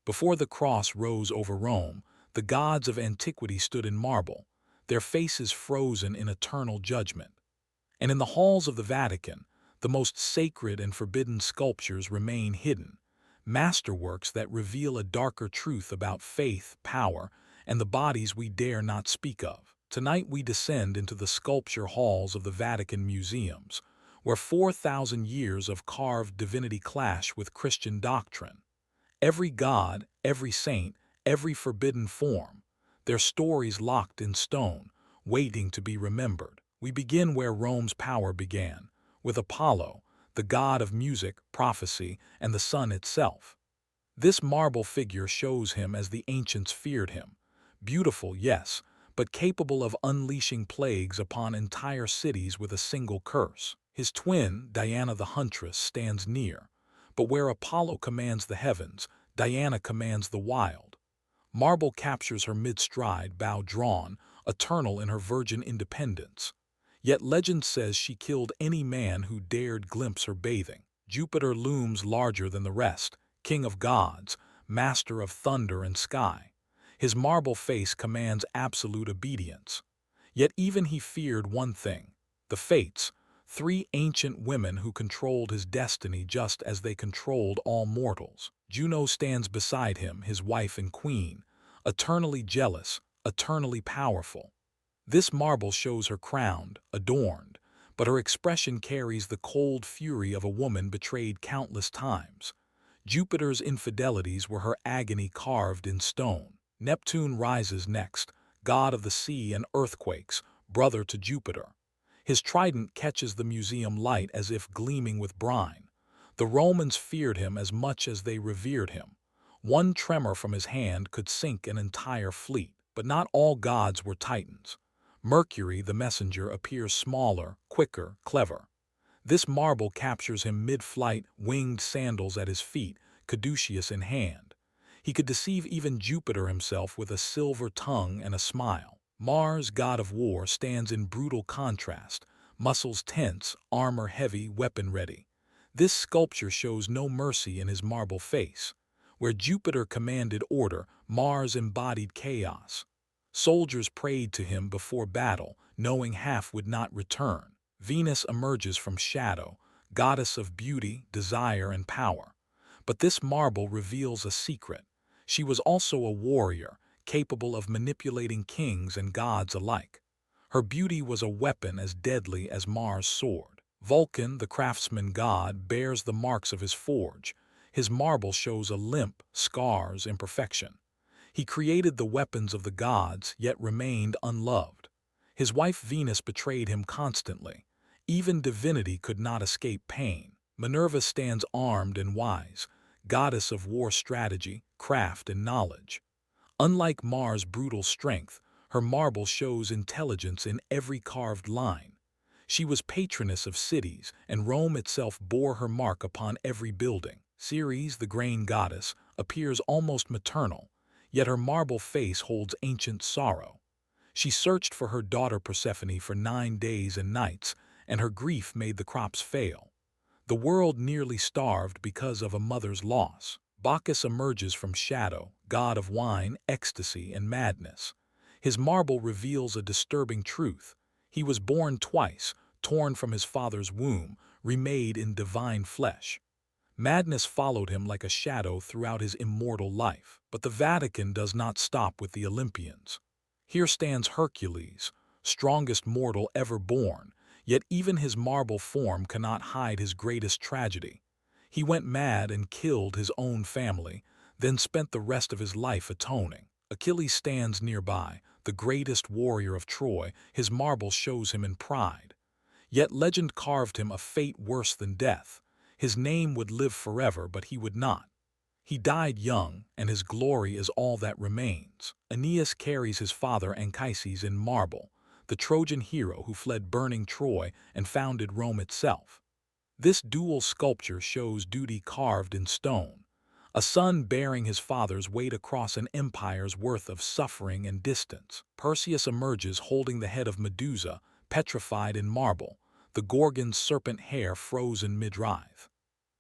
Before the cross rose over Rome, the gods of antiquity stood in marble, their faces frozen in eternal judgment. And in the halls of the Vatican, the most sacred and forbidden sculptures remain hidden, masterworks that reveal a darker truth about faith, power, and the bodies we dare not speak of. Tonight we descend into the sculpture halls of the Vatican Museums, where 4,000 years of carved divinity clash with Christian doctrine. Every god, every saint, every forbidden form, their stories locked in stone, waiting to be remembered. We begin where Rome's power began, with Apollo, the god of music, prophecy, and the sun itself. This marble figure shows him as the ancients feared him. Beautiful, yes, but capable of unleashing plagues upon entire cities with a single curse. His twin, Diana the Huntress, stands near, but where Apollo commands the heavens, Diana commands the wild. Marble captures her mid-stride, bow drawn, eternal in her virgin independence. Yet legend says she killed any man who dared glimpse her bathing. Jupiter looms larger than the rest, king of gods, master of thunder and sky. His marble face commands absolute obedience. Yet even he feared one thing, the fates, three ancient women who controlled his destiny just as they controlled all mortals. Juno stands beside him, his wife and queen, eternally jealous, eternally powerful. This marble shows her crowned, adorned, but her expression carries the cold fury of a woman betrayed countless times. Jupiter's infidelities were her agony carved in stone. Neptune rises next, god of the sea and earthquakes, brother to Jupiter. His trident catches the museum light as if gleaming with brine. The Romans feared him as much as they revered him. One tremor from his hand could sink an entire fleet. But not all gods were titans. Mercury, the messenger, appears smaller, quicker, clever. This marble captures him mid-flight, winged sandals at his feet, caduceus in hand. He could deceive even Jupiter himself with a silver tongue and a smile. Mars, god of war, stands in brutal contrast, muscles tense, armor heavy, weapon ready. This sculpture shows no mercy in his marble face. Where Jupiter commanded order, Mars embodied chaos. Soldiers prayed to him before battle, knowing half would not return. Venus emerges from shadow, goddess of beauty, desire, and power. But this marble reveals a secret. She was also a warrior, capable of manipulating kings and gods alike. Her beauty was a weapon as deadly as Mars' sword. Vulcan, the craftsman god, bears the marks of his forge. His marble shows a limp, scars, imperfection. He created the weapons of the gods, yet remained unloved. His wife Venus betrayed him constantly. Even divinity could not escape pain. Minerva stands armed and wise, goddess of war strategy, craft, and knowledge. Unlike Mars' brutal strength, her marble shows intelligence in every carved line. She was patroness of cities, and Rome itself bore her mark upon every building. Ceres, the grain goddess, appears almost maternal, yet her marble face holds ancient sorrow. She searched for her daughter Persephone for 9 days and nights, and her grief made the crops fail. The world nearly starved because of a mother's loss. Bacchus emerges from shadow, god of wine, ecstasy, and madness. His marble reveals a disturbing truth. He was born twice, torn from his father's womb, remade in divine flesh. Madness followed him like a shadow throughout his immortal life. But the Vatican does not stop with the Olympians. Here stands Hercules, strongest mortal ever born, yet even his marble form cannot hide his greatest tragedy. He went mad and killed his own family, then spent the rest of his life atoning. Achilles stands nearby, the greatest warrior of Troy. His marble shows him in pride. Yet legend carved him a fate worse than death. His name would live forever, but he would not. He died young, and his glory is all that remains. Aeneas carries his father Anchises in marble, the Trojan hero who fled burning Troy and founded Rome itself. This dual sculpture shows duty carved in stone, a son bearing his father's weight across an empire's worth of suffering and distance. Perseus emerges holding the head of Medusa, petrified in marble, the Gorgon's serpent hair frozen mid-writhe.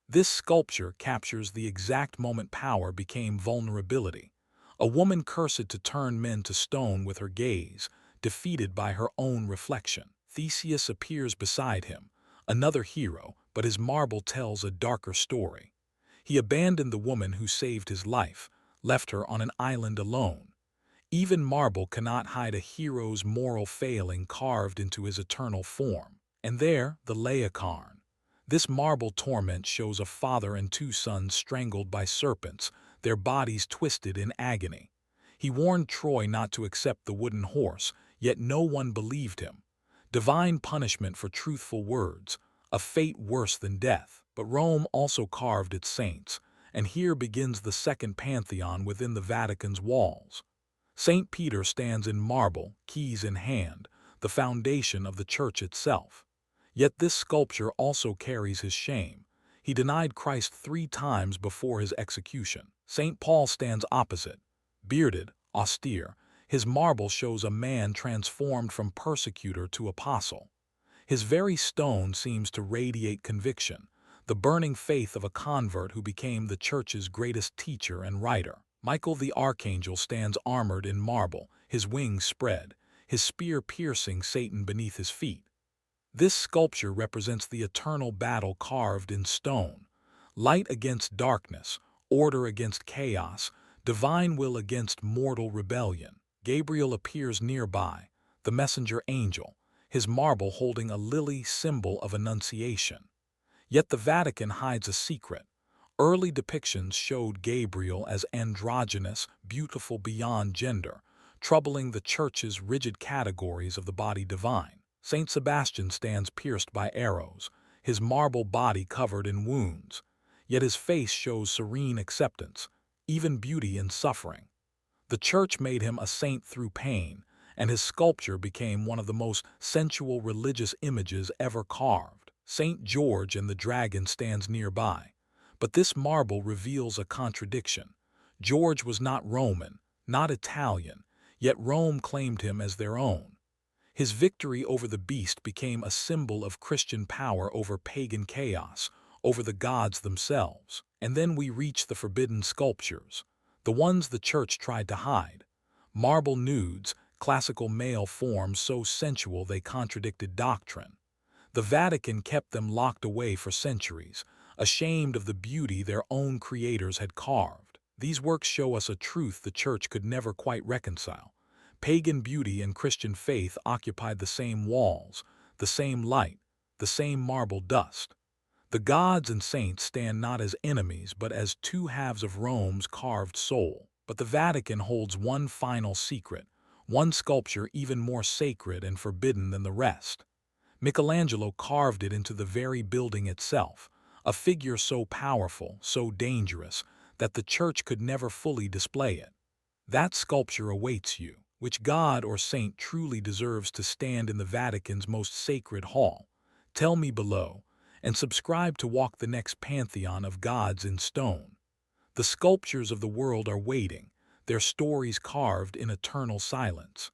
This sculpture captures the exact moment power became vulnerability. A woman cursed to turn men to stone with her gaze, defeated by her own reflection. Theseus appears beside him, another hero, but his marble tells a darker story. He abandoned the woman who saved his life, left her on an island alone. Even marble cannot hide a hero's moral failing carved into his eternal form. And there, the Laocoön. This marble torment shows a father and two sons strangled by serpents, their bodies twisted in agony. He warned Troy not to accept the wooden horse, yet no one believed him. Divine punishment for truthful words, a fate worse than death. But Rome also carved its saints, and here begins the second Pantheon within the Vatican's walls. St. Peter stands in marble, keys in hand, the foundation of the church itself. Yet this sculpture also carries his shame. He denied Christ 3 times before his execution. St. Paul stands opposite, bearded, austere. His marble shows a man transformed from persecutor to apostle. His very stone seems to radiate conviction, the burning faith of a convert who became the church's greatest teacher and writer. Michael the Archangel stands armored in marble, his wings spread, his spear piercing Satan beneath his feet. This sculpture represents the eternal battle carved in stone. Light against darkness, order against chaos, divine will against mortal rebellion. Gabriel appears nearby, the messenger angel, his marble holding a lily symbol of annunciation. Yet the Vatican hides a secret. Early depictions showed Gabriel as androgynous, beautiful beyond gender, troubling the Church's rigid categories of the body divine. Saint Sebastian stands pierced by arrows, his marble body covered in wounds, yet his face shows serene acceptance, even beauty in suffering. The Church made him a saint through pain, and his sculpture became one of the most sensual religious images ever carved. Saint George and the dragon stands nearby. But this marble reveals a contradiction. George was not Roman, not Italian, yet Rome claimed him as their own. His victory over the beast became a symbol of Christian power over pagan chaos, over the gods themselves. And then we reach the forbidden sculptures, the ones the church tried to hide. Marble nudes, classical male forms so sensual they contradicted doctrine. The Vatican kept them locked away for centuries, ashamed of the beauty their own creators had carved. These works show us a truth the church could never quite reconcile. Pagan beauty and Christian faith occupied the same walls, the same light, the same marble dust. The gods and saints stand not as enemies but as two halves of Rome's carved soul. But the Vatican holds one final secret, one sculpture even more sacred and forbidden than the rest. Michelangelo carved it into the very building itself, a figure so powerful, so dangerous, that the church could never fully display it. That sculpture awaits you. Which god or saint truly deserves to stand in the Vatican's most sacred hall? Tell me below, and subscribe to walk the next pantheon of gods in stone. The sculptures of the world are waiting, their stories carved in eternal silence.